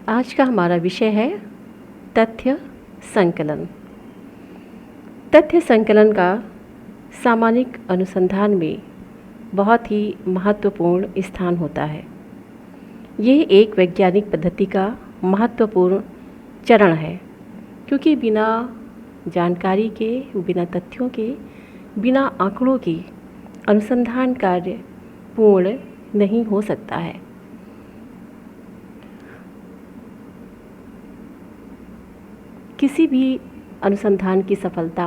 आज का हमारा विषय है तथ्य संकलन। तथ्य संकलन का सामाजिक अनुसंधान में बहुत ही महत्वपूर्ण स्थान होता है। यह एक वैज्ञानिक पद्धति का महत्वपूर्ण चरण है, क्योंकि बिना जानकारी के, बिना तथ्यों के, बिना आंकड़ों के अनुसंधान कार्य पूर्ण नहीं हो सकता है। किसी भी अनुसंधान की सफलता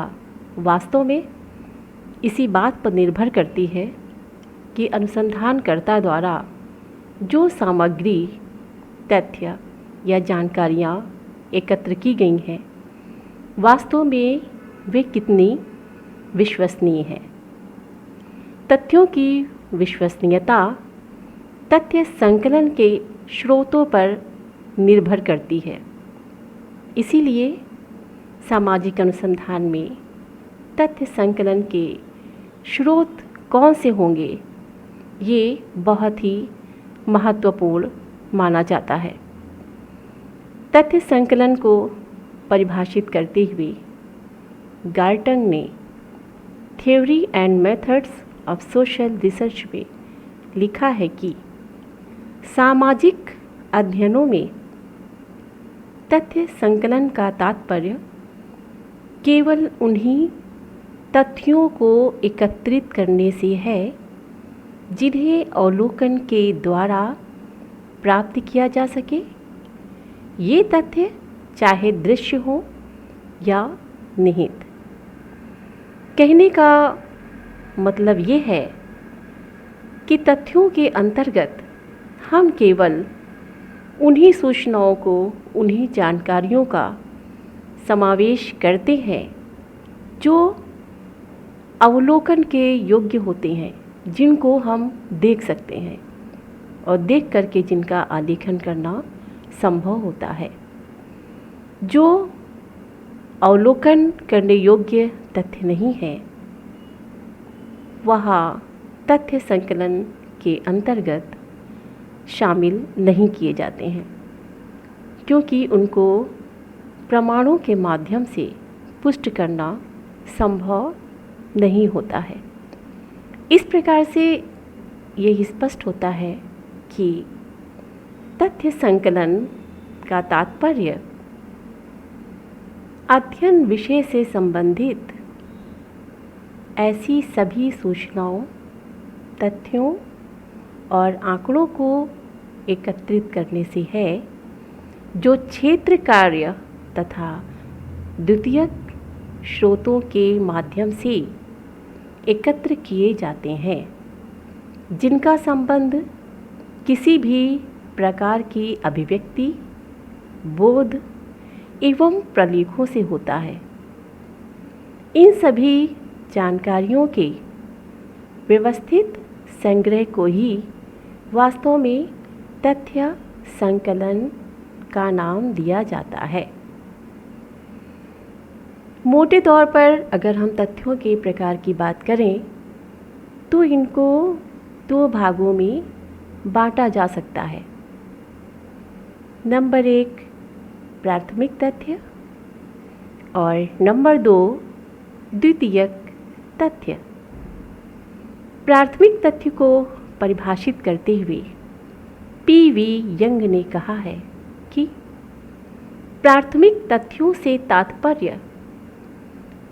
वास्तव में इसी बात पर निर्भर करती है कि अनुसंधानकर्ता द्वारा जो सामग्री, तथ्य या जानकारियाँ एकत्र की गई हैं, वास्तव में वे कितनी विश्वसनीय हैं। तथ्यों की विश्वसनीयता तथ्य संकलन के स्रोतों पर निर्भर करती है। इसीलिए सामाजिक अनुसंधान में तथ्य संकलन के स्रोत कौन से होंगे, ये बहुत ही महत्वपूर्ण माना जाता है। तथ्य संकलन को परिभाषित करते हुए गार्टन ने theory and methods of social research में लिखा है कि सामाजिक अध्ययनों में तथ्य संकलन का तात्पर्य केवल उन्हीं तथ्यों को एकत्रित करने से है जिन्हें अवलोकन के द्वारा प्राप्त किया जा सके। ये तथ्य चाहे दृश्य हो या निहित। कहने का मतलब ये है कि तथ्यों के अंतर्गत हम केवल उन्हीं सूचनाओं को, उन्हीं जानकारियों का समावेश करते हैं जो अवलोकन के योग्य होते हैं, जिनको हम देख सकते हैं और देख करके जिनका आलेखन करना संभव होता है। जो अवलोकन करने योग्य तथ्य नहीं है, वहाँ तथ्य संकलन के अंतर्गत शामिल नहीं किए जाते हैं, क्योंकि उनको प्रमाणों के माध्यम से पुष्ट करना संभव नहीं होता है। इस प्रकार से ये स्पष्ट होता है कि तथ्य संकलन का तात्पर्य अध्ययन विषय से संबंधित ऐसी सभी सूचनाओं, तथ्यों और आंकड़ों को एकत्रित करने से है जो क्षेत्र कार्य तथा द्वितीयक स्रोतों के माध्यम से एकत्र किए जाते हैं, जिनका संबंध किसी भी प्रकार की अभिव्यक्ति, बोध एवं प्रलेखों से होता है। इन सभी जानकारियों के व्यवस्थित संग्रह को ही वास्तव में तथ्य संकलन का नाम दिया जाता है। मोटे तौर पर अगर हम तथ्यों के प्रकार की बात करें तो इनको दो भागों में बांटा जा सकता है। नंबर 1 प्राथमिक तथ्य और नंबर 2 द्वितीयक तथ्य। प्राथमिक तथ्य को परिभाषित करते हुए पी.वी. यंग ने कहा है कि प्राथमिक तथ्यों से तात्पर्य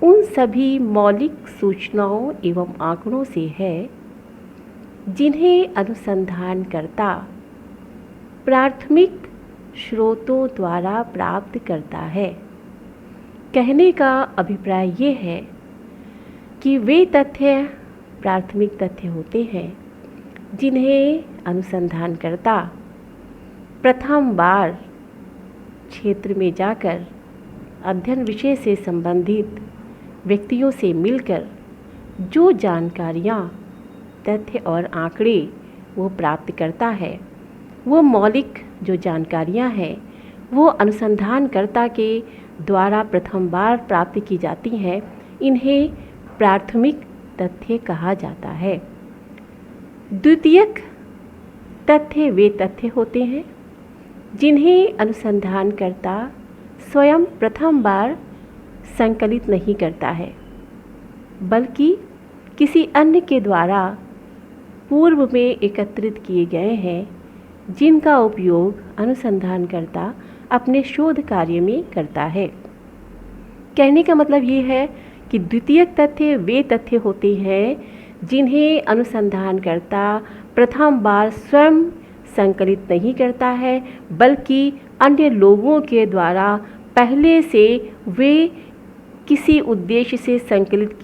उन सभी मौलिक सूचनाओं एवं आंकड़ों से है जिन्हें अनुसंधानकर्ता प्राथमिक स्रोतों द्वारा प्राप्त करता है। कहने का अभिप्राय ये है कि वे तथ्य प्राथमिक तथ्य होते हैं जिन्हें अनुसंधानकर्ता प्रथम बार क्षेत्र में जाकर अध्ययन विषय से संबंधित व्यक्तियों से मिलकर जो जानकारियाँ, तथ्य और आंकड़े वो प्राप्त करता है, वो मौलिक जो जानकारियाँ हैं वो अनुसंधानकर्ता के द्वारा प्रथम बार प्राप्त की जाती हैं। इन्हें प्राथमिक तथ्य कहा जाता है। द्वितीयक तथ्य वे तथ्य होते हैं जिन्हें अनुसंधानकर्ता स्वयं प्रथम बार संकलित नहीं करता है, बल्कि किसी अन्य के द्वारा पूर्व में एकत्रित किए गए हैं, जिनका उपयोग अनुसंधानकर्ता अपने शोध कार्य में करता है। कहने का मतलब ये है कि द्वितीयक तथ्य वे तथ्य होते हैं जिन्हें अनुसंधानकर्ता प्रथम बार स्वयं संकलित नहीं करता है, बल्कि अन्य लोगों के द्वारा पहले से वे किसी उद्देश्य से संकलित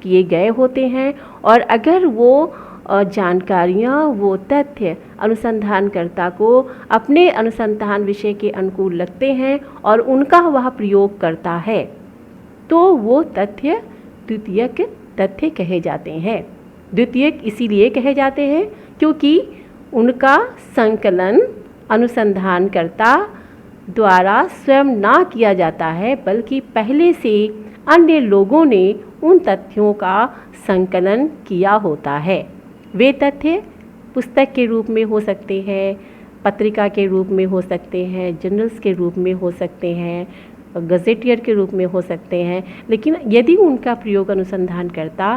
किए गए होते हैं। और अगर वो जानकारियाँ, वो तथ्य अनुसंधानकर्ता को अपने अनुसंधान विषय के अनुकूल लगते हैं और उनका वह प्रयोग करता है, तो वो तथ्य द्वितीयक तथ्य कहे जाते हैं। द्वितीयक इसीलिए कहे जाते हैं क्योंकि उनका संकलन अनुसंधानकर्ता द्वारा स्वयं ना किया जाता है, बल्कि पहले से अन्य लोगों ने उन तथ्यों का संकलन किया होता है। वे तथ्य पुस्तक के रूप में हो सकते हैं, पत्रिका के रूप में हो सकते हैं, जर्नल्स के रूप में हो सकते हैं, गजेटियर के रूप में हो सकते हैं, लेकिन यदि उनका प्रयोग अनुसंधानकर्ता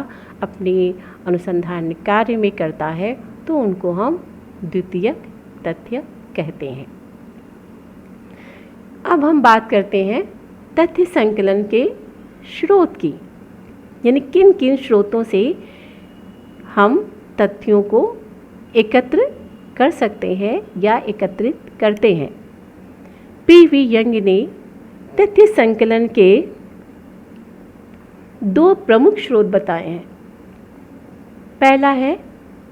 अपने अनुसंधान कार्य में करता है तो उनको हम द्वितीयक तथ्य कहते हैं। अब हम बात करते हैं तथ्य संकलन के स्रोत की, यानी किन किन स्रोतों से हम तथ्यों को एकत्र कर सकते हैं या एकत्रित करते हैं। पी.वी. यंग ने तथ्य संकलन के 2 प्रमुख स्रोत बताए हैं। पहला है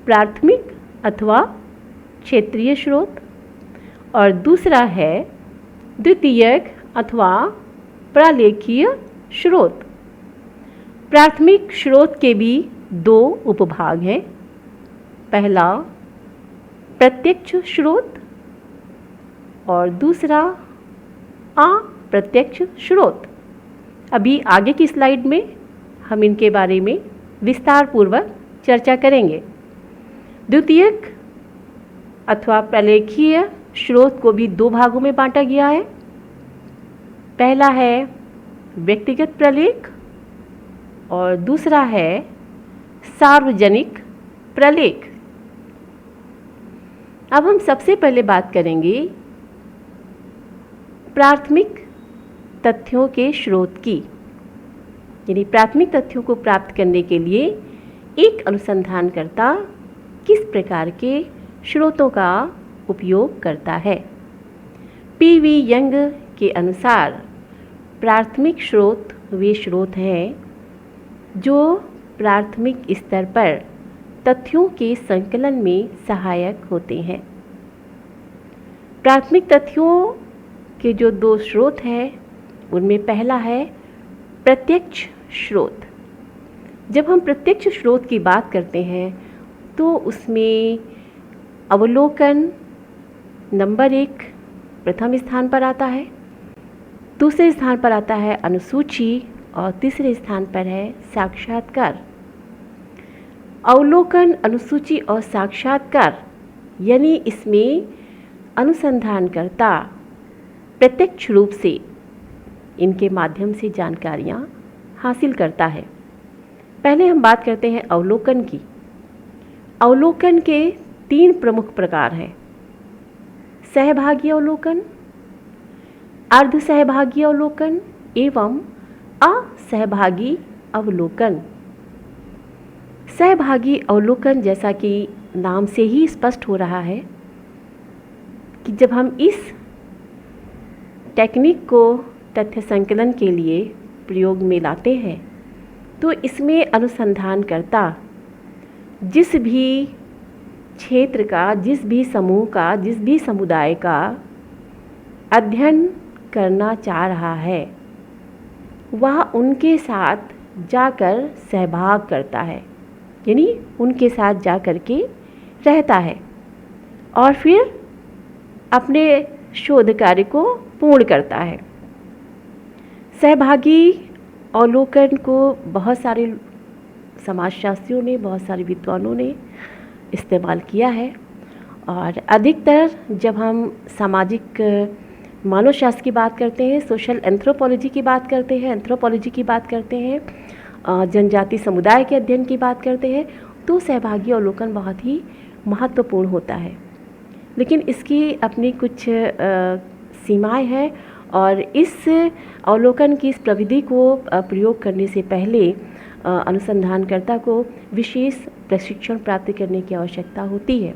प्राथमिक अथवा क्षेत्रीय स्रोत और दूसरा है द्वितीयक अथवा प्रालेखीय स्रोत। प्राथमिक स्रोत के भी 2 उपभाग हैं। पहला प्रत्यक्ष स्रोत और दूसरा अप्रत्यक्ष स्रोत। अभी आगे की स्लाइड में हम इनके बारे में विस्तार पूर्वक चर्चा करेंगे। द्वितीयक अथवा प्रलेखीय स्रोत को भी 2 भागों में बांटा गया है। पहला है व्यक्तिगत प्रलेख और दूसरा है सार्वजनिक प्रलेख। अब हम सबसे पहले बात करेंगे प्राथमिक तथ्यों के स्रोत की, यानी प्राथमिक तथ्यों को प्राप्त करने के लिए एक अनुसंधानकर्ता किस प्रकार के स्रोतों का उपयोग करता है। पी.वी. यंग के अनुसार प्राथमिक स्रोत वे स्रोत हैं जो प्राथमिक स्तर पर तथ्यों के संकलन में सहायक होते हैं। प्राथमिक तथ्यों के जो 2 स्रोत हैं उनमें पहला है प्रत्यक्ष स्रोत। जब हम प्रत्यक्ष स्रोत की बात करते हैं तो उसमें अवलोकन नंबर 1 प्रथम स्थान पर आता है, दूसरे स्थान पर आता है अनुसूची और तीसरे स्थान पर है साक्षात्कार। अवलोकन, अनुसूची और साक्षात्कार यानी इसमें अनुसंधानकर्ता प्रत्यक्ष रूप से इनके माध्यम से जानकारियाँ हासिल करता है। पहले हम बात करते हैं अवलोकन की। अवलोकन के 3 प्रमुख प्रकार हैं। सहभागी अवलोकन, अर्ध सहभागी अवलोकन एवं असहभागी अवलोकन। सहभागी अवलोकन जैसा कि नाम से ही स्पष्ट हो रहा है कि जब हम इस टेक्निक को तथ्य संकलन के लिए प्रयोग में लाते हैं तो इसमें अनुसंधानकर्ता जिस भी क्षेत्र का, जिस भी समूह का, जिस भी समुदाय का अध्ययन करना चाह रहा है वह उनके साथ जाकर सहभाग करता है, यानी उनके साथ जा कर के रहता है और फिर अपने शोध कार्य को पूर्ण करता है। सहभागी अवलोकन को बहुत सारे समाजशास्त्रियों ने, बहुत सारे विद्वानों ने इस्तेमाल किया है और अधिकतर जब हम सामाजिक मानवशास्त्र की बात करते हैं, सोशल एंथ्रोपोलॉजी की बात करते हैं, एंथ्रोपोलॉजी की बात करते हैं, जनजाति समुदाय के अध्ययन की बात करते हैं, तो सहभागी अवलोकन बहुत ही महत्वपूर्ण होता है। लेकिन इसकी अपनी कुछ सीमाएं हैं और इस अवलोकन की इस प्रविधि को प्रयोग करने से पहले अनुसंधानकर्ता को विशेष प्रशिक्षण प्राप्त करने की आवश्यकता होती है।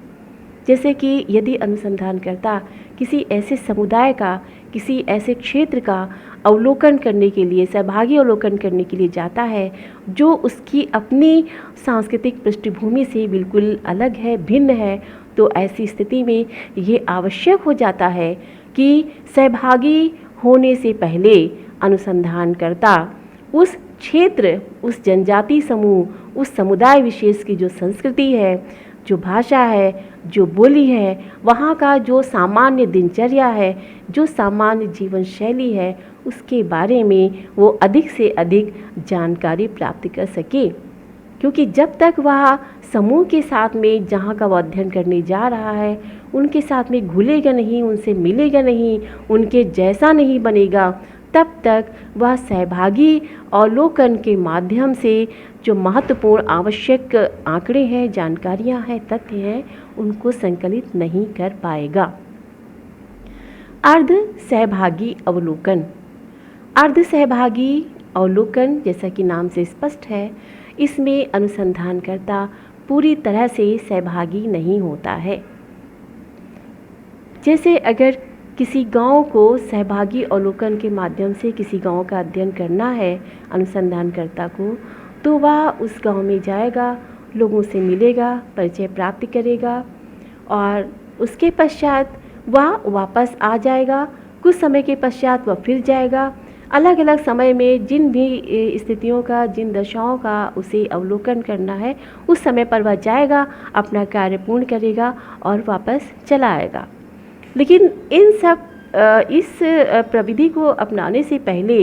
जैसे कि यदि अनुसंधानकर्ता किसी ऐसे समुदाय का, किसी ऐसे क्षेत्र का अवलोकन करने के लिए, सहभागी अवलोकन करने के लिए जाता है जो उसकी अपनी सांस्कृतिक पृष्ठभूमि से बिल्कुल अलग है, भिन्न है, तो ऐसी स्थिति में ये आवश्यक हो जाता है कि सहभागी होने से पहले अनुसंधानकर्ता उस क्षेत्र, उस जनजाति समूह, उस समुदाय विशेष की जो संस्कृति है, जो भाषा है, जो बोली है, वहाँ का जो सामान्य दिनचर्या है, जो सामान्य जीवन शैली है, उसके बारे में वो अधिक से अधिक जानकारी प्राप्त कर सके। क्योंकि जब तक वह समूह के साथ में जहाँ का वो अध्ययन करने जा रहा है उनके साथ में घुलेगा नहीं, उनसे मिलेगा नहीं, उनके जैसा नहीं बनेगा, तब तक वह सहभागी अवलोकन के माध्यम से जो महत्वपूर्ण आवश्यक आंकड़े हैं, जानकारियां हैं, तथ्य हैं, उनको संकलित नहीं कर पाएगा। अर्ध सहभागी अवलोकन। अर्ध सहभागी अवलोकन, जैसा कि नाम से स्पष्ट है, इसमें अनुसंधानकर्ता पूरी तरह से सहभागी नहीं होता है। जैसे अगर किसी गांव को सहभागी अवलोकन के माध्यम से किसी गांव का अध्ययन करना है अनुसंधानकर्ता को, तो वह उस गांव में जाएगा, लोगों से मिलेगा, परिचय प्राप्त करेगा और उसके पश्चात वह वापस आ जाएगा। कुछ समय के पश्चात वह फिर जाएगा। अलग अलग समय में जिन भी स्थितियों का, जिन दशाओं का उसे अवलोकन करना है, उस समय पर वह जाएगा, अपना कार्य पूर्ण करेगा और वापस चला आएगा। लेकिन इन सब इस प्रविधि को अपनाने से पहले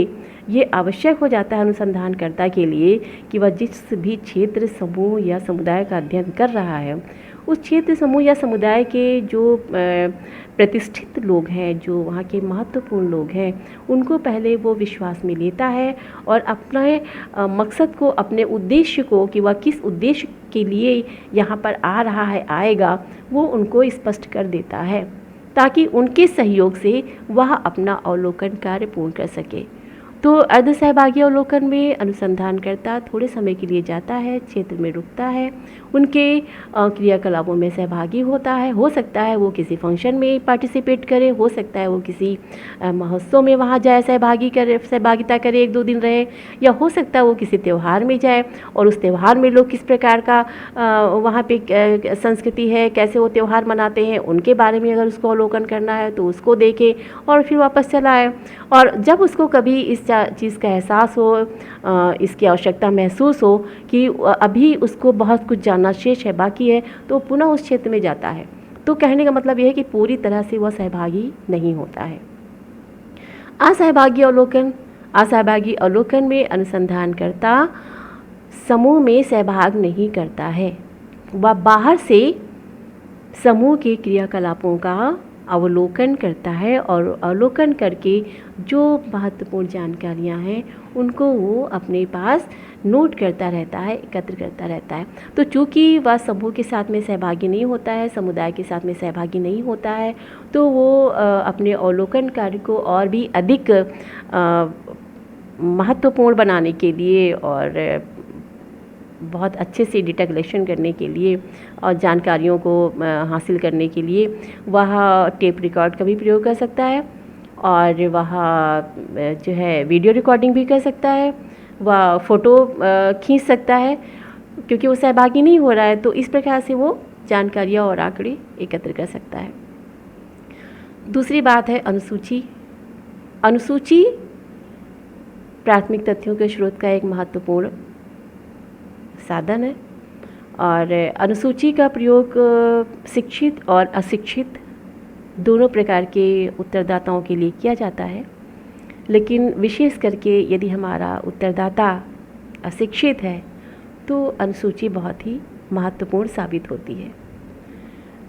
ये आवश्यक हो जाता है अनुसंधानकर्ता के लिए कि वह जिस भी क्षेत्र, समूह या समुदाय का अध्ययन कर रहा है, उस क्षेत्र, समूह या समुदाय के जो प्रतिष्ठित लोग हैं, जो वहाँ के महत्वपूर्ण लोग हैं, उनको पहले वो विश्वास में लेता है और अपने मकसद को, अपने उद्देश्य को, कि वह किस उद्देश्य के लिए यहाँ पर आ रहा है, आएगा, वो उनको स्पष्ट कर देता है ताकि उनके सहयोग से वह अपना अवलोकन कार्य पूर्ण कर सके। तो अर्ध सहभागी अवलोकन में अनुसंधानकर्ता थोड़े समय के लिए जाता है, क्षेत्र में रुकता है, उनके क्रियाकलापों में सहभागी होता है। हो सकता है वो किसी फंक्शन में पार्टिसिपेट करे, हो सकता है वो किसी महोत्सव में वहाँ जाए, सहभागिता करे, 1-2 दिन रहे, या हो सकता है वो किसी त्यौहार में जाए और उस त्यौहार में लोग किस प्रकार का वहाँ पे संस्कृति है, कैसे वो त्यौहार मनाते हैं, उनके बारे में अगर उसको अवलोकन करना है तो उसको देखे और फिर वापस चला आए। और जब उसको कभी इस चीज़ का एहसास हो, इसकी आवश्यकता महसूस हो कि अभी उसको बहुत कुछ जानना शेष है, बाकी है, तो पुनः उस क्षेत्र में जाता है। तो कहने का मतलब यह है कि पूरी तरह से वह सहभागी नहीं होता है। असहभागी अवलोकन। असहभागी अवलोकन में अनुसंधानकर्ता समूह में सहभाग नहीं करता है, वह बाहर से समूह के क्रियाकलापों का अवलोकन करता है और अवलोकन करके जो महत्वपूर्ण जानकारियां हैं उनको वो अपने पास नोट करता रहता है, एकत्र करता रहता है। तो चूँकि वह समूह के साथ में सहभागी नहीं होता है, समुदाय के साथ में सहभागी नहीं होता है, तो वो अपने अवलोकन कार्य को और भी अधिक महत्वपूर्ण बनाने के लिए और बहुत अच्छे से डेटा कलेक्शन करने के लिए और जानकारियों को हासिल करने के लिए वह टेप रिकॉर्ड का भी प्रयोग कर सकता है और वह जो है वीडियो रिकॉर्डिंग भी कर सकता है, वह फ़ोटो खींच सकता है क्योंकि वो सहभागी नहीं हो रहा है। तो इस प्रकार से वो जानकारियाँ और आंकड़े एकत्र कर सकता है। दूसरी बात है अनुसूची। अनुसूची प्राथमिक तथ्यों के स्रोत का एक महत्वपूर्ण साधन है और अनुसूची का प्रयोग शिक्षित और अशिक्षित दोनों प्रकार के उत्तरदाताओं के लिए किया जाता है, लेकिन विशेष करके यदि हमारा उत्तरदाता अशिक्षित है तो अनुसूची बहुत ही महत्वपूर्ण साबित होती है।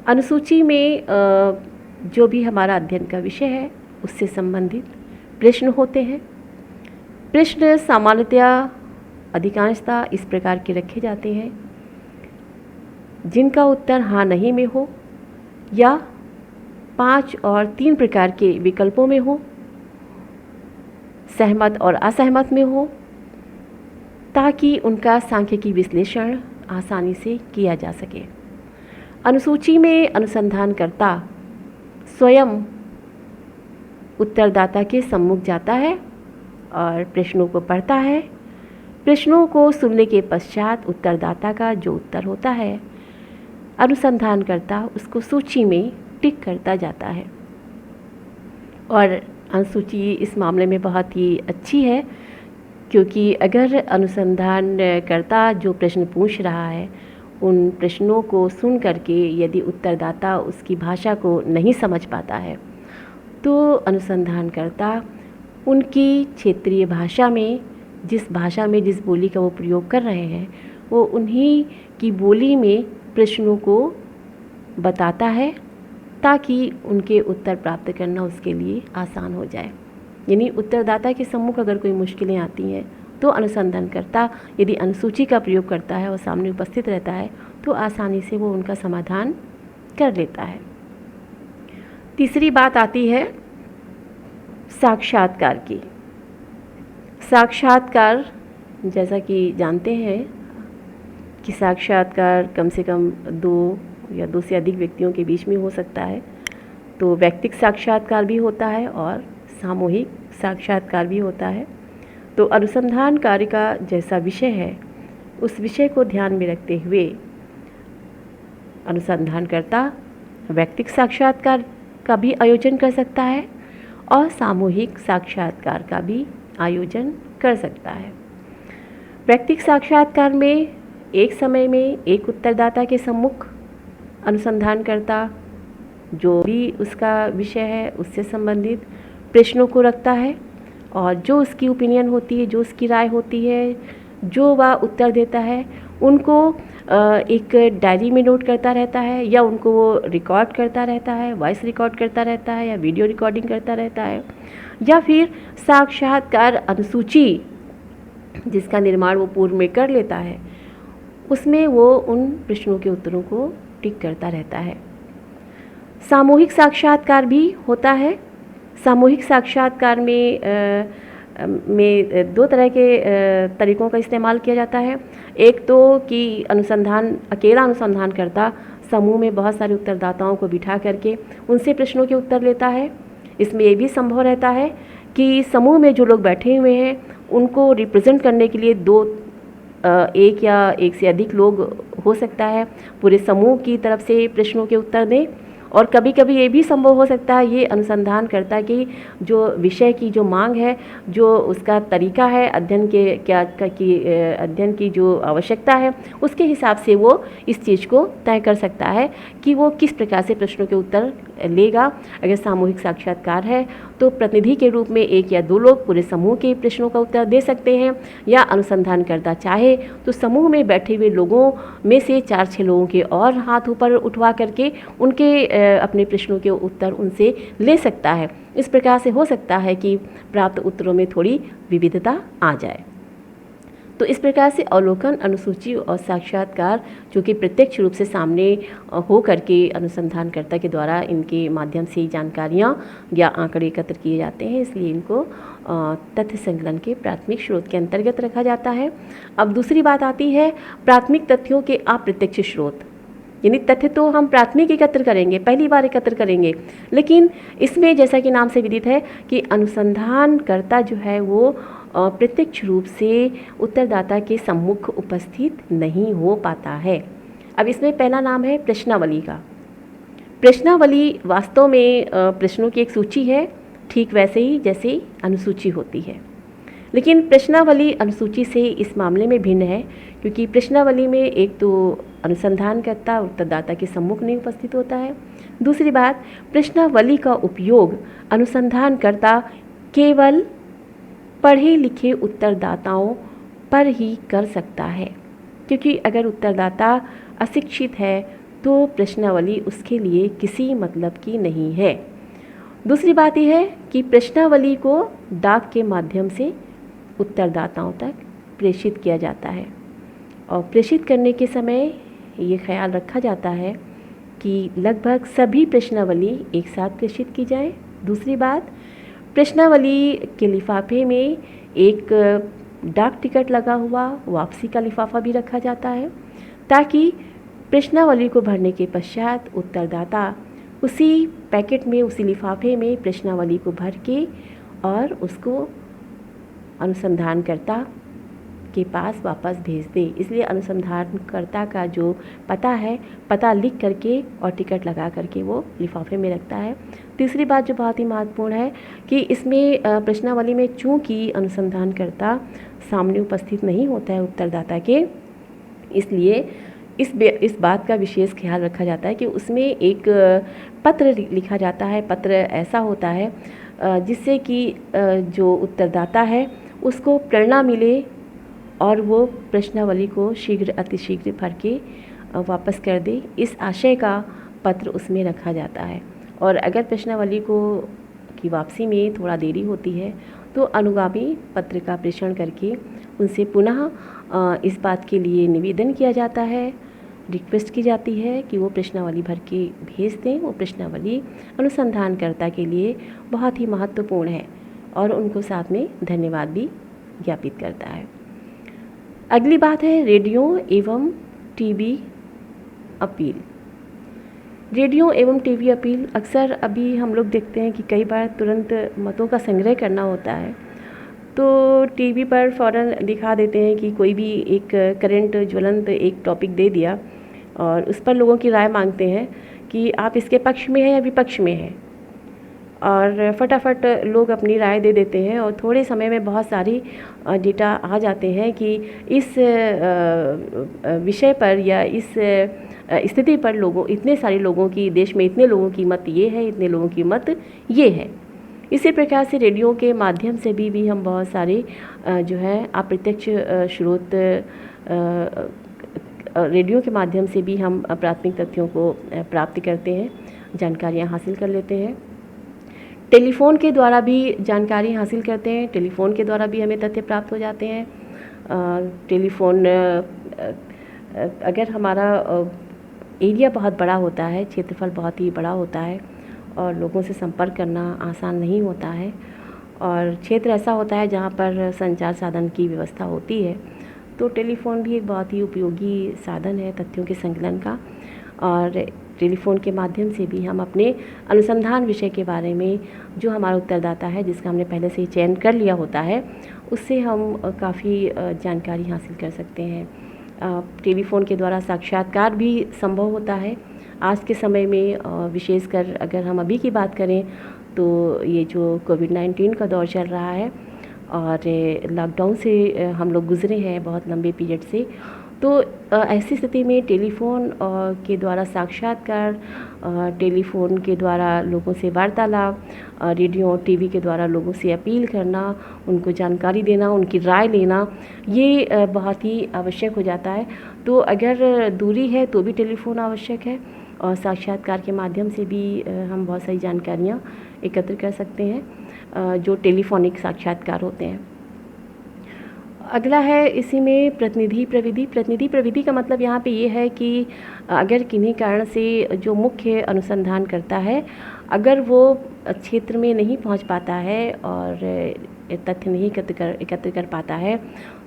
अनुसूची में जो भी हमारा अध्ययन का विषय है उससे संबंधित प्रश्न होते हैं। प्रश्न सामान्यतया अधिकांशतः इस प्रकार के रखे जाते हैं जिनका उत्तर हाँ नहीं में हो या 5 और 3 प्रकार के विकल्पों में हो, सहमत और असहमत में हो, ताकि उनका सांख्यिकी विश्लेषण आसानी से किया जा सके। अनुसूची में अनुसंधानकर्ता स्वयं उत्तरदाता के सम्मुख जाता है और प्रश्नों को पढ़ता है। प्रश्नों को सुनने के पश्चात उत्तरदाता का जो उत्तर होता है अनुसंधानकर्ता उसको सूची में टिक करता जाता है। और अनुसूची इस मामले में बहुत ही अच्छी है, क्योंकि अगर अनुसंधानकर्ता जो प्रश्न पूछ रहा है उन प्रश्नों को सुन करके यदि उत्तरदाता उसकी भाषा को नहीं समझ पाता है तो अनुसंधानकर्ता उनकी क्षेत्रीय भाषा में जिस बोली का वो प्रयोग कर रहे हैं वो उन्हीं की बोली में प्रश्नों को बताता है, ताकि उनके उत्तर प्राप्त करना उसके लिए आसान हो जाए। यानी उत्तरदाता के सम्मुख अगर कोई मुश्किलें आती हैं तो अनुसंधानकर्ता यदि अनुसूची का प्रयोग करता है और सामने उपस्थित रहता है तो आसानी से वो उनका समाधान कर लेता है। तीसरी बात आती है साक्षात्कार की। साक्षात्कार जैसा कि जानते हैं कि साक्षात्कार कम से कम 2 या 2 से अधिक व्यक्तियों के बीच में हो सकता है। तो व्यक्तिगत साक्षात्कार भी होता है और सामूहिक साक्षात्कार भी होता है। तो अनुसंधान कार्य का जैसा विषय है उस विषय को ध्यान में रखते हुए अनुसंधानकर्ता व्यक्तिगत साक्षात्कार का भी आयोजन कर सकता है और सामूहिक साक्षात्कार का भी आयोजन कर सकता है। व्यक्तिगत साक्षात्कार में एक समय में एक उत्तरदाता के सम्मुख अनुसंधानकर्ता जो भी उसका विषय है उससे संबंधित प्रश्नों को रखता है और जो उसकी ओपिनियन होती है, जो उसकी राय होती है, जो वह उत्तर देता है उनको एक डायरी में नोट करता रहता है या उनको वो रिकॉर्ड करता रहता है, वॉइस रिकॉर्ड करता रहता है या वीडियो रिकॉर्डिंग करता रहता है, या फिर साक्षात्कार अनुसूची जिसका निर्माण वो पूर्व में कर लेता है उसमें वो उन प्रश्नों के उत्तरों को टिक करता रहता है। सामूहिक साक्षात्कार भी होता है। सामूहिक साक्षात्कार में 2 तरह के तरीक़ों का इस्तेमाल किया जाता है। एक तो कि अकेला अनुसंधानकर्ता समूह में बहुत सारे उत्तरदाताओं को बिठा करके उनसे प्रश्नों के उत्तर लेता है। इसमें ये भी संभव रहता है कि समूह में जो लोग बैठे हुए हैं उनको रिप्रेजेंट करने के लिए 1 या 1 से अधिक लोग हो सकता है पूरे समूह की तरफ से प्रश्नों के उत्तर दें। और कभी कभी ये भी संभव हो सकता है ये अनुसंधानकर्ता की जो विषय की जो मांग है, जो उसका तरीका है अध्ययन की जो आवश्यकता है उसके हिसाब से वो इस चीज़ को तय कर सकता है कि वो किस प्रकार से प्रश्नों के उत्तर लेगा। अगर सामूहिक साक्षात्कार है तो प्रतिनिधि के रूप में 1 या 2 लोग पूरे समूह के प्रश्नों का उत्तर दे सकते हैं, या अनुसंधानकर्ता चाहे तो समूह में बैठे हुए लोगों में से 4-6 लोगों के और हाथ ऊपर उठवा करके उनके अपने प्रश्नों के उत्तर उनसे ले सकता है। इस प्रकार से हो सकता है कि प्राप्त उत्तरों में थोड़ी विविधता आ जाए। तो इस प्रकार से अवलोकन, अनुसूची और साक्षात्कार जो कि प्रत्यक्ष रूप से सामने हो करके अनुसंधानकर्ता के द्वारा इनके माध्यम से जानकारियाँ या आंकड़े एकत्र किए जाते हैं, इसलिए इनको तथ्य संकलन के प्राथमिक स्रोत के अंतर्गत रखा जाता है। अब दूसरी बात आती है प्राथमिक तथ्यों के अप्रत्यक्ष स्रोत। यानी तथ्य तो हम प्राथमिक एकत्र करेंगे, पहली बार एकत्र करेंगे, लेकिन इसमें जैसा कि नाम से विदित है कि अनुसंधानकर्ता जो है वो प्रत्यक्ष रूप से उत्तरदाता के सम्मुख उपस्थित नहीं हो पाता है। अब इसमें पहला नाम है प्रश्नावली का। प्रश्नावली वास्तव में प्रश्नों की एक सूची है, ठीक वैसे ही जैसे अनुसूची होती है, लेकिन प्रश्नावली अनुसूची से इस मामले में भिन्न है, क्योंकि प्रश्नावली में एक तो अनुसंधानकर्ता उत्तरदाता के सम्मुख नहीं उपस्थित होता है। दूसरी बात, प्रश्नावली का उपयोग अनुसंधानकर्ता केवल पढ़े लिखे उत्तरदाताओं पर ही कर सकता है, क्योंकि अगर उत्तरदाता अशिक्षित है तो प्रश्नावली उसके लिए किसी मतलब की नहीं है। दूसरी बात यह है कि प्रश्नावली को डाक के माध्यम से उत्तरदाताओं तक प्रेषित किया जाता है और प्रेषित करने के समय ये ख्याल रखा जाता है कि लगभग सभी प्रश्नावली एक साथ प्रेषित की जाए। दूसरी बात, प्रश्नावली के लिफाफे में एक डाक टिकट लगा हुआ वापसी का लिफाफा भी रखा जाता है ताकि प्रश्नावली को भरने के पश्चात उत्तरदाता उसी पैकेट में, उसी लिफाफे में प्रश्नावली को भर के और उसको अनुसंधानकर्ता के पास वापस भेज दे। इसलिए अनुसंधानकर्ता का जो पता है, पता लिख करके और टिकट लगा करके वो लिफाफे में रखता है। तीसरी बात जो बहुत ही महत्वपूर्ण है कि इसमें प्रश्नावली में चूँकि अनुसंधानकर्ता सामने उपस्थित नहीं होता है उत्तरदाता के, इसलिए इस बात का विशेष ख्याल रखा जाता है कि उसमें एक पत्र लिखा जाता है। पत्र ऐसा होता है जिससे कि जो उत्तरदाता है उसको प्रेरणा मिले और वो प्रश्नावली को शीघ्र अतिशीघ्र भर के वापस कर दे। इस आशय का पत्र उसमें रखा जाता है। और अगर प्रश्नावली की वापसी में थोड़ा देरी होती है तो अनुगामी पत्र का प्रेषण करके उनसे पुनः इस बात के लिए निवेदन किया जाता है, रिक्वेस्ट की जाती है कि वो प्रश्नावली भर के भेज दें। वो प्रश्नावली अनुसंधानकर्ता के लिए बहुत ही महत्वपूर्ण है और उनको साथ में धन्यवाद भी ज्ञापित करता है। अगली बात है रेडियो एवं टीवी अपील। रेडियो एवं टीवी अपील अक्सर अभी हम लोग देखते हैं कि कई बार तुरंत मतों का संग्रह करना होता है तो टीवी पर फ़ौरन दिखा देते हैं कि कोई भी एक करंट ज्वलंत एक टॉपिक दे दिया और उस पर लोगों की राय मांगते हैं कि आप इसके पक्ष में हैं या विपक्ष में हैं, और फटाफट लोग अपनी राय दे देते हैं और थोड़े समय में बहुत सारी डेटा आ जाते हैं कि इस विषय पर या इस स्थिति पर इतने सारे लोगों की, देश में इतने लोगों की मत ये है, इतने लोगों की मत ये है। इसी प्रकार से रेडियो के माध्यम से भी हम बहुत सारे जो है अप्रत्यक्ष स्रोत, रेडियो के माध्यम से भी हम प्राथमिक तथ्यों को प्राप्त करते हैं, जानकारियाँ हासिल कर लेते हैं। टेलीफ़ोन के द्वारा भी जानकारी हासिल करते हैं, टेलीफ़ोन के द्वारा भी हमें तथ्य प्राप्त हो जाते हैं। टेलीफ़ोन अगर हमारा एरिया बहुत बड़ा होता है, क्षेत्रफल बहुत ही बड़ा होता है और लोगों से संपर्क करना आसान नहीं होता है और क्षेत्र ऐसा होता है जहाँ पर संचार साधन की व्यवस्था होती है, तो टेलीफ़ोन भी एक बहुत ही उपयोगी साधन है तथ्यों के संकलन का। और टेलीफ़ोन के माध्यम से भी हम अपने अनुसंधान विषय के बारे में, जो हमारा उत्तरदाता है जिसका हमने पहले से ही चयन कर लिया होता है, उससे हम काफ़ी जानकारी हासिल कर सकते हैं। टेलीफ़ोन के द्वारा साक्षात्कार भी संभव होता है। आज के समय में विशेषकर अगर हम अभी की बात करें तो ये जो कोविड-19 का दौर चल रहा है और लॉकडाउन से हम लोग गुज़रे हैं बहुत लंबे पीरियड से, तो ऐसी स्थिति में टेलीफ़ोन के द्वारा साक्षात्कार, टेलीफ़ोन के द्वारा लोगों से वार्तालाप, रेडियो और टीवी के द्वारा लोगों से अपील करना, उनको जानकारी देना, उनकी राय लेना, ये बहुत ही आवश्यक हो जाता है। तो अगर दूरी है तो भी टेलीफ़ोन आवश्यक है और साक्षात्कार के माध्यम से भी हम बहुत सारी जानकारियाँ एकत्र कर सकते हैं जो टेलीफ़ोनिक साक्षात्कार होते हैं। अगला है इसी में प्रतिनिधि प्रविधि। प्रतिनिधि प्रविधि का मतलब यहाँ पे ये है कि अगर किन्हीं कारण से जो मुख्य अनुसंधान करता है, अगर वो क्षेत्र में नहीं पहुँच पाता है और तथ्य नहीं एकत्र कर पाता है,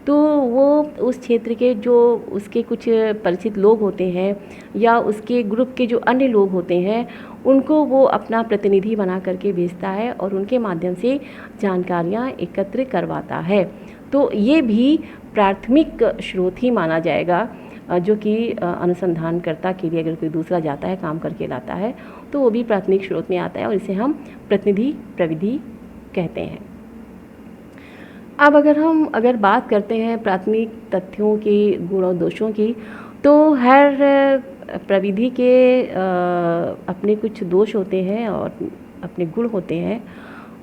तो वो उस क्षेत्र के जो उसके कुछ परिचित लोग होते हैं या उसके ग्रुप के जो अन्य लोग होते हैं, उनको वो अपना प्रतिनिधि बना करके भेजता है और उनके माध्यम से जानकारियाँ एकत्र करवाता है। तो ये भी प्राथमिक स्रोत ही माना जाएगा, जो कि अनुसंधानकर्ता के लिए अगर कोई दूसरा जाता है, काम करके लाता है, तो वो भी प्राथमिक स्रोत में आता है और इसे हम प्रतिनिधि प्रविधि कहते हैं। अब अगर बात करते हैं प्राथमिक तथ्यों के गुण और दोषों की, तो हर प्रविधि के अपने कुछ दोष होते हैं और अपने गुण होते हैं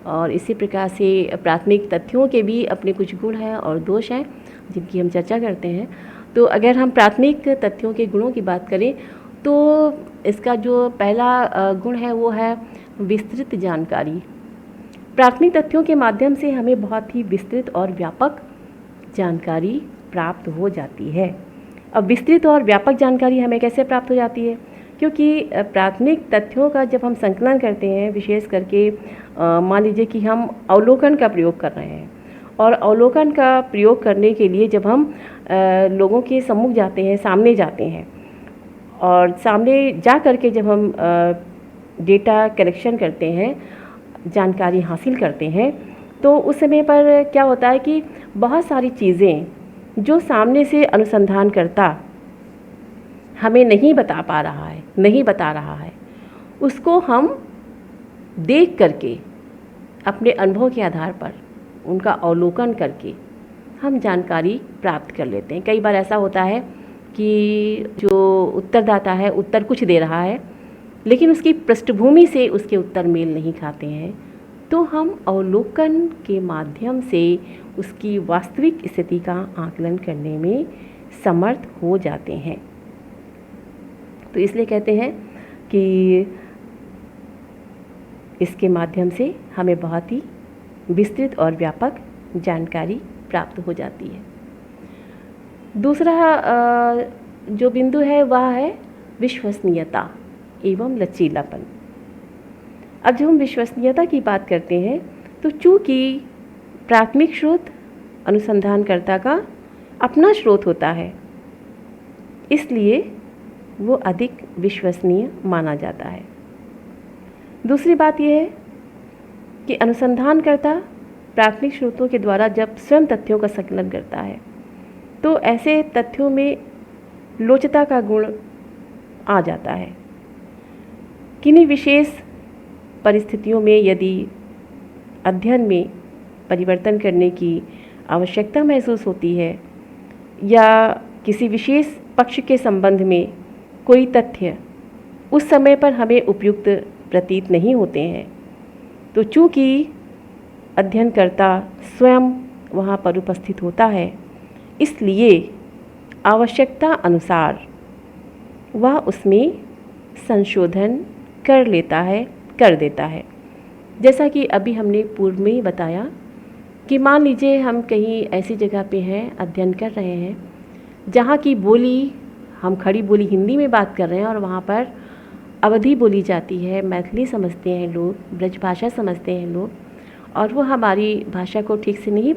और इसी प्रकार से प्राथमिक तथ्यों के भी अपने कुछ गुण हैं और दोष हैं जिनकी हम चर्चा करते हैं। तो अगर हम प्राथमिक तथ्यों के गुणों की बात करें तो इसका जो पहला गुण है वो है विस्तृत जानकारी। प्राथमिक तथ्यों के माध्यम से हमें बहुत ही विस्तृत और व्यापक जानकारी प्राप्त हो जाती है। अब विस्तृत और व्यापक जानकारी हमें कैसे प्राप्त हो जाती है? क्योंकि प्राथमिक तथ्यों का जब हम संकलन करते हैं, विशेष करके मान लीजिए कि हम अवलोकन का प्रयोग कर रहे हैं, और अवलोकन का प्रयोग करने के लिए जब हम लोगों के सम्मुख जाते हैं, सामने जाते हैं, और सामने जा कर के जब हम डेटा कलेक्शन करते हैं, जानकारी हासिल करते हैं, तो उस समय पर क्या होता है कि बहुत सारी चीज़ें जो सामने से अनुसंधान करता हमें नहीं बता रहा है, उसको हम देख करके अपने अनुभव के आधार पर उनका अवलोकन करके हम जानकारी प्राप्त कर लेते हैं। कई बार ऐसा होता है कि जो उत्तरदाता है उत्तर कुछ दे रहा है, लेकिन उसकी पृष्ठभूमि से उसके उत्तर मेल नहीं खाते हैं, तो हम अवलोकन के माध्यम से उसकी वास्तविक स्थिति का आकलन करने में समर्थ हो जाते हैं। तो इसलिए कहते हैं कि इसके माध्यम से हमें बहुत ही विस्तृत और व्यापक जानकारी प्राप्त हो जाती है। दूसरा जो बिंदु है वह है विश्वसनीयता एवं लचीलापन। अब जब हम विश्वसनीयता की बात करते हैं तो चूँकि प्राथमिक स्रोत अनुसंधानकर्ता का अपना स्रोत होता है, इसलिए वो अधिक विश्वसनीय माना जाता है। दूसरी बात यह है कि अनुसंधानकर्ता प्राथमिक स्रोतों के द्वारा जब स्वयं तथ्यों का संकलन करता है, तो ऐसे तथ्यों में लोचता का गुण आ जाता है। किन्हीं विशेष परिस्थितियों में यदि अध्ययन में परिवर्तन करने की आवश्यकता महसूस होती है, या किसी विशेष पक्ष के संबंध में कोई तथ्य उस समय पर हमें उपयुक्त प्रतीत नहीं होते हैं, तो चूँकि अध्ययनकर्ता स्वयं वहाँ पर उपस्थित होता है, इसलिए आवश्यकता अनुसार वह उसमें संशोधन कर देता है। जैसा कि अभी हमने पूर्व में ही बताया कि मान लीजिए हम कहीं ऐसी जगह पे हैं, अध्ययन कर रहे हैं, जहाँ की बोली, हम खड़ी बोली हिंदी में बात कर रहे हैं और वहाँ पर अवधी बोली जाती है, मैथिली समझते हैं लोग, ब्रजभाषा समझते हैं लोग, और वो हमारी भाषा को ठीक से नहीं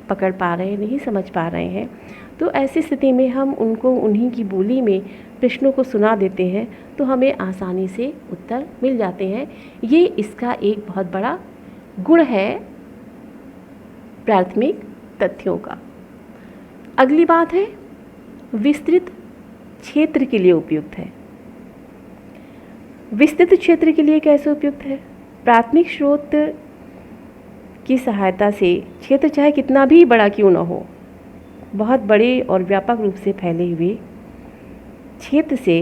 पकड़ पा रहे हैं, नहीं समझ पा रहे हैं। तो ऐसी स्थिति में हम उनको उन्हीं की बोली में प्रश्नों को सुना देते हैं, तो हमें आसानी से उत्तर मिल जाते हैं। ये इसका एक बहुत बड़ा गुण है प्राथमिक तथ्यों का। अगली बात है विस्तृत क्षेत्र के लिए उपयुक्त है। विस्तृत क्षेत्र के लिए कैसे उपयुक्त है? प्राथमिक स्रोत की सहायता से क्षेत्र चाहे कितना भी बड़ा क्यों न हो, बहुत बड़े और व्यापक रूप से फैले हुए क्षेत्र से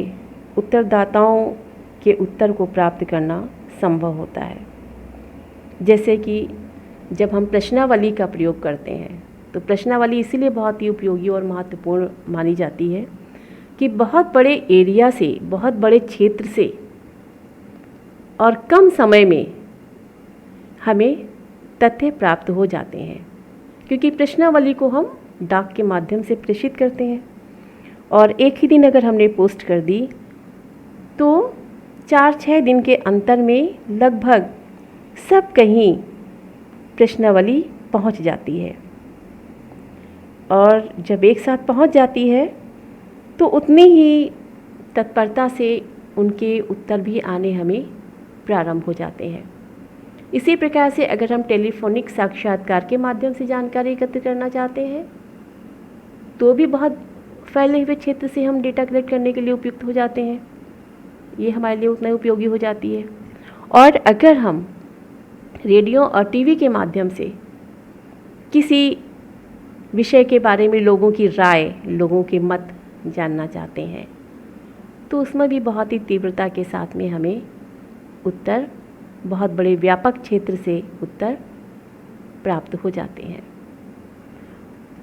उत्तरदाताओं के उत्तर को प्राप्त करना संभव होता है। जैसे कि जब हम प्रश्नावली का प्रयोग करते हैं, तो प्रश्नावली इसीलिए बहुत ही उपयोगी और महत्वपूर्ण मानी जाती है कि बहुत बड़े एरिया से, बहुत बड़े क्षेत्र से और कम समय में हमें तथ्य प्राप्त हो जाते हैं, क्योंकि प्रश्नावली को हम डाक के माध्यम से प्रेषित करते हैं, और एक ही दिन अगर हमने पोस्ट कर दी तो 4-6 दिन के अंतर में लगभग सब कहीं प्रश्नावली पहुंच जाती है। और जब एक साथ पहुंच जाती है तो उतनी ही तत्परता से उनके उत्तर भी आने हमें प्रारंभ हो जाते हैं। इसी प्रकार से अगर हम टेलीफोनिक साक्षात्कार के माध्यम से जानकारी एकत्र करना चाहते हैं, तो भी बहुत फैले हुए क्षेत्र से हम डेटा कलेक्ट करने के लिए उपयुक्त हो जाते हैं। ये हमारे लिए उतना ही उपयोगी हो जाती है। और अगर हम रेडियो और टीवी के माध्यम से किसी विषय के बारे में लोगों की राय, लोगों के मत जानना चाहते हैं, तो उसमें भी बहुत ही तीव्रता के साथ में हमें उत्तर, बहुत बड़े व्यापक क्षेत्र से उत्तर प्राप्त हो जाते हैं।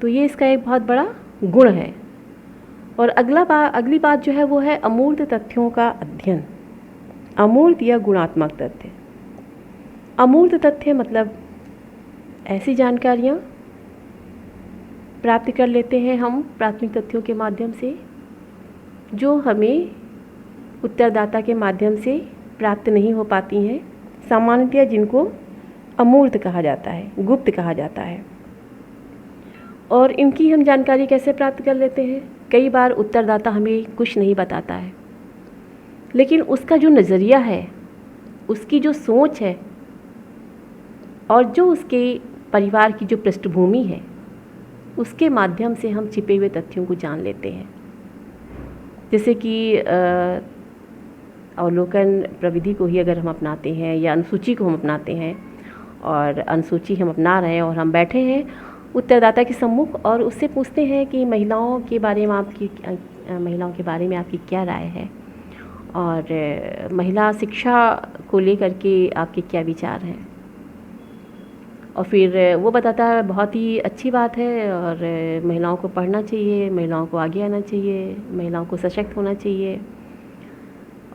तो ये इसका एक बहुत बड़ा गुण है। और अगली बात जो है वो है अमूर्त तथ्यों का अध्ययन। अमूर्त या गुणात्मक तथ्य। अमूर्त तथ्य मतलब ऐसी जानकारियाँ प्राप्त कर लेते हैं हम प्राथमिक तथ्यों के माध्यम से जो हमें उत्तरदाता के माध्यम से प्राप्त नहीं हो पाती हैं, सामान्यतया जिनको अमूर्त कहा जाता है, गुप्त कहा जाता है। और इनकी हम जानकारी कैसे प्राप्त कर लेते हैं? कई बार उत्तरदाता हमें कुछ नहीं बताता है, लेकिन उसका जो नज़रिया है, उसकी जो सोच है और जो उसके परिवार की जो पृष्ठभूमि है, उसके माध्यम से हम छिपे हुए तथ्यों को जान लेते हैं। जैसे कि अवलोकन प्रविधि को ही अगर हम अपनाते हैं या अनुसूची को हम अपनाते हैं और अनुसूची हम अपना रहे हैं और हम बैठे हैं उत्तरदाता के सम्मुख और उससे पूछते हैं कि महिलाओं के बारे में आपकी क्या राय है और महिला शिक्षा को लेकर के आपके क्या विचार हैं। और फिर वो बताता है बहुत ही अच्छी बात है और महिलाओं को पढ़ना चाहिए, महिलाओं को आगे आना चाहिए, महिलाओं को सशक्त होना चाहिए।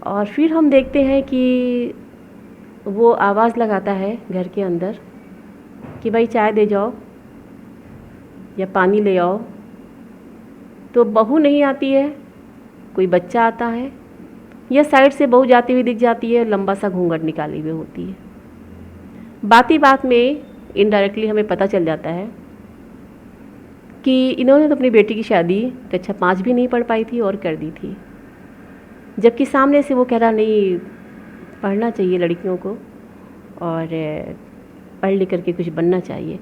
और फिर हम देखते हैं कि वो आवाज़ लगाता है घर के अंदर कि भाई चाय दे जाओ या पानी ले आओ। तो बहू नहीं आती है, कोई बच्चा आता है या साइड से बहू जाती हुई दिख जाती है, लंबा सा घूंघट निकाली हुई होती है। बात ही बात में इनडायरेक्टली हमें पता चल जाता है कि इन्होंने तो अपनी बेटी की शादी कक्षा 5 भी नहीं पढ़ पाई थी और कर दी थी, जबकि सामने से वो कह रहा नहीं पढ़ना चाहिए लड़कियों को और पढ़ लिख करके कुछ बनना चाहिए।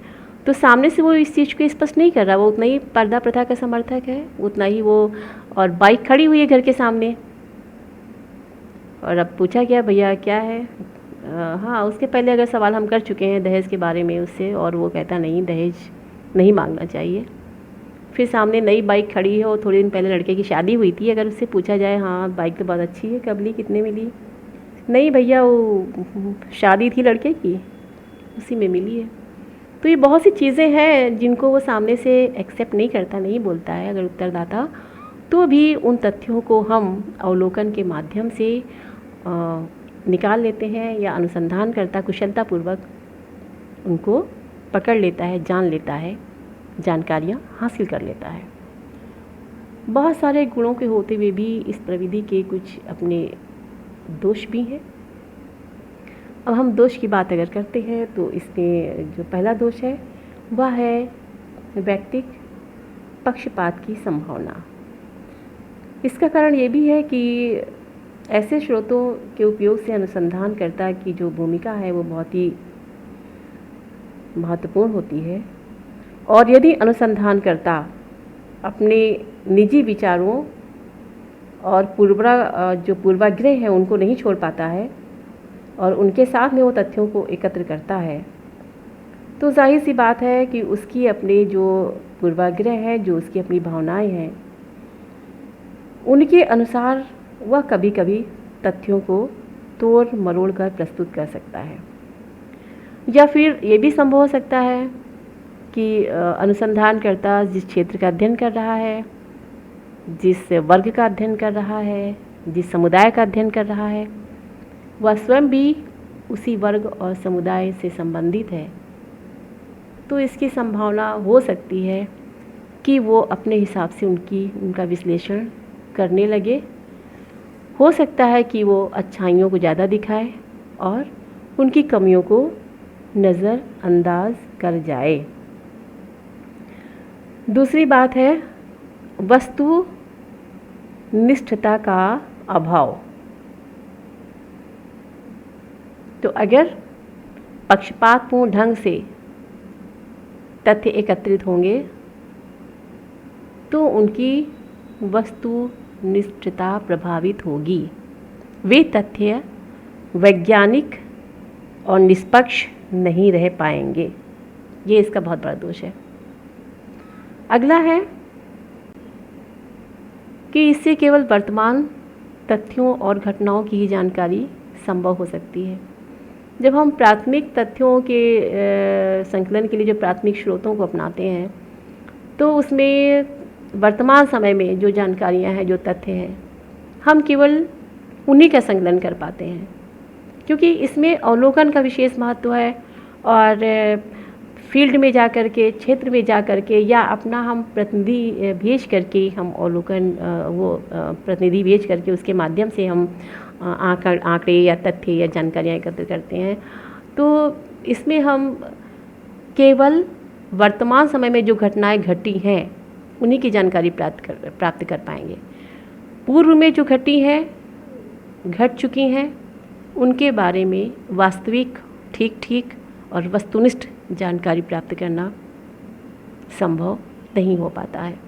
तो सामने से वो इस चीज़ को स्पष्ट नहीं कर रहा, वो उतना ही पर्दा प्रथा का समर्थक है, उतना ही वो। और बाइक खड़ी हुई है घर के सामने और अब पूछा गया भैया क्या है? हाँ, उसके पहले अगर सवाल हम कर चुके हैं दहेज के बारे में उससे और वो कहता नहीं दहेज नहीं मांगना चाहिए। फिर सामने नई बाइक खड़ी है और थोड़े दिन पहले लड़के की शादी हुई थी, अगर उससे पूछा जाए हाँ बाइक तो बहुत अच्छी है, कब ली, कितने में ली? नहीं भैया वो शादी थी लड़के की, उसी में मिली है। तो ये बहुत सी चीज़ें हैं जिनको वो सामने से एक्सेप्ट नहीं करता, नहीं बोलता है अगर उत्तरदाता, तो भी उन तथ्यों को हम अवलोकन के माध्यम से निकाल लेते हैं या अनुसंधानकर्ता कुशलतापूर्वक उनको पकड़ लेता है, जान लेता है, जानकारियाँ हासिल कर लेता है। बहुत सारे गुणों के होते हुए भी इस प्रविधि के कुछ अपने दोष भी हैं। अब हम दोष की बात अगर करते हैं तो इसमें जो पहला दोष है वह है व्यक्तिक पक्षपात की संभावना। इसका कारण ये भी है कि ऐसे स्रोतों के उपयोग से अनुसंधानकर्ता की जो भूमिका है वो बहुत ही महत्वपूर्ण होती है। और यदि अनुसंधानकर्ता अपने निजी विचारों और पूर्वाग्रह है उनको नहीं छोड़ पाता है और उनके साथ में वो तथ्यों को एकत्र करता है, तो जाहिर सी बात है कि उसकी अपने जो पूर्वाग्रह है, जो उसकी अपनी भावनाएं हैं, उनके अनुसार वह कभी कभी तथ्यों को तोड़ मरोड़ कर प्रस्तुत कर सकता है। या फिर ये भी संभव हो सकता है कि अनुसंधानकर्ता जिस क्षेत्र का अध्ययन कर रहा है, जिस वर्ग का अध्ययन कर रहा है, जिस समुदाय का अध्ययन कर रहा है, वह स्वयं भी उसी वर्ग और समुदाय से संबंधित है। तो इसकी संभावना हो सकती है कि वो अपने हिसाब से उनका विश्लेषण करने लगे। हो सकता है कि वो अच्छाइयों को ज़्यादा दिखाए और उनकी कमियों को नज़रअंदाज कर जाए। दूसरी बात है वस्तु निष्ठता का अभाव। तो अगर पक्षपातपूर्ण ढंग से तथ्य एकत्रित होंगे तो उनकी वस्तु निष्ठता प्रभावित होगी। वे तथ्य वैज्ञानिक और निष्पक्ष नहीं रह पाएंगे। ये इसका बहुत बड़ा दोष है। अगला है कि इससे केवल वर्तमान तथ्यों और घटनाओं की ही जानकारी संभव हो सकती है। जब हम प्राथमिक तथ्यों के संकलन के लिए जो प्राथमिक स्रोतों को अपनाते हैं तो उसमें वर्तमान समय में जो जानकारियाँ हैं, जो तथ्य हैं, हम केवल उन्हीं का संकलन कर पाते हैं, क्योंकि इसमें अवलोकन का विशेष महत्व है। और फील्ड में जा कर के, क्षेत्र में जा कर के, या अपना हम प्रतिनिधि भेज करके हम अवलोकन प्रतिनिधि भेज करके उसके माध्यम से हम आंकड़े या तथ्य या जानकारियाँ एकत्र करते हैं। तो इसमें हम केवल वर्तमान समय में जो घटनाएं घटी हैं उन्हीं की जानकारी प्राप्त कर पाएंगे। पूर्व में जो घट चुकी हैं उनके बारे में वास्तविक, ठीक और वस्तुनिष्ठ जानकारी प्राप्त करना संभव नहीं हो पाता है।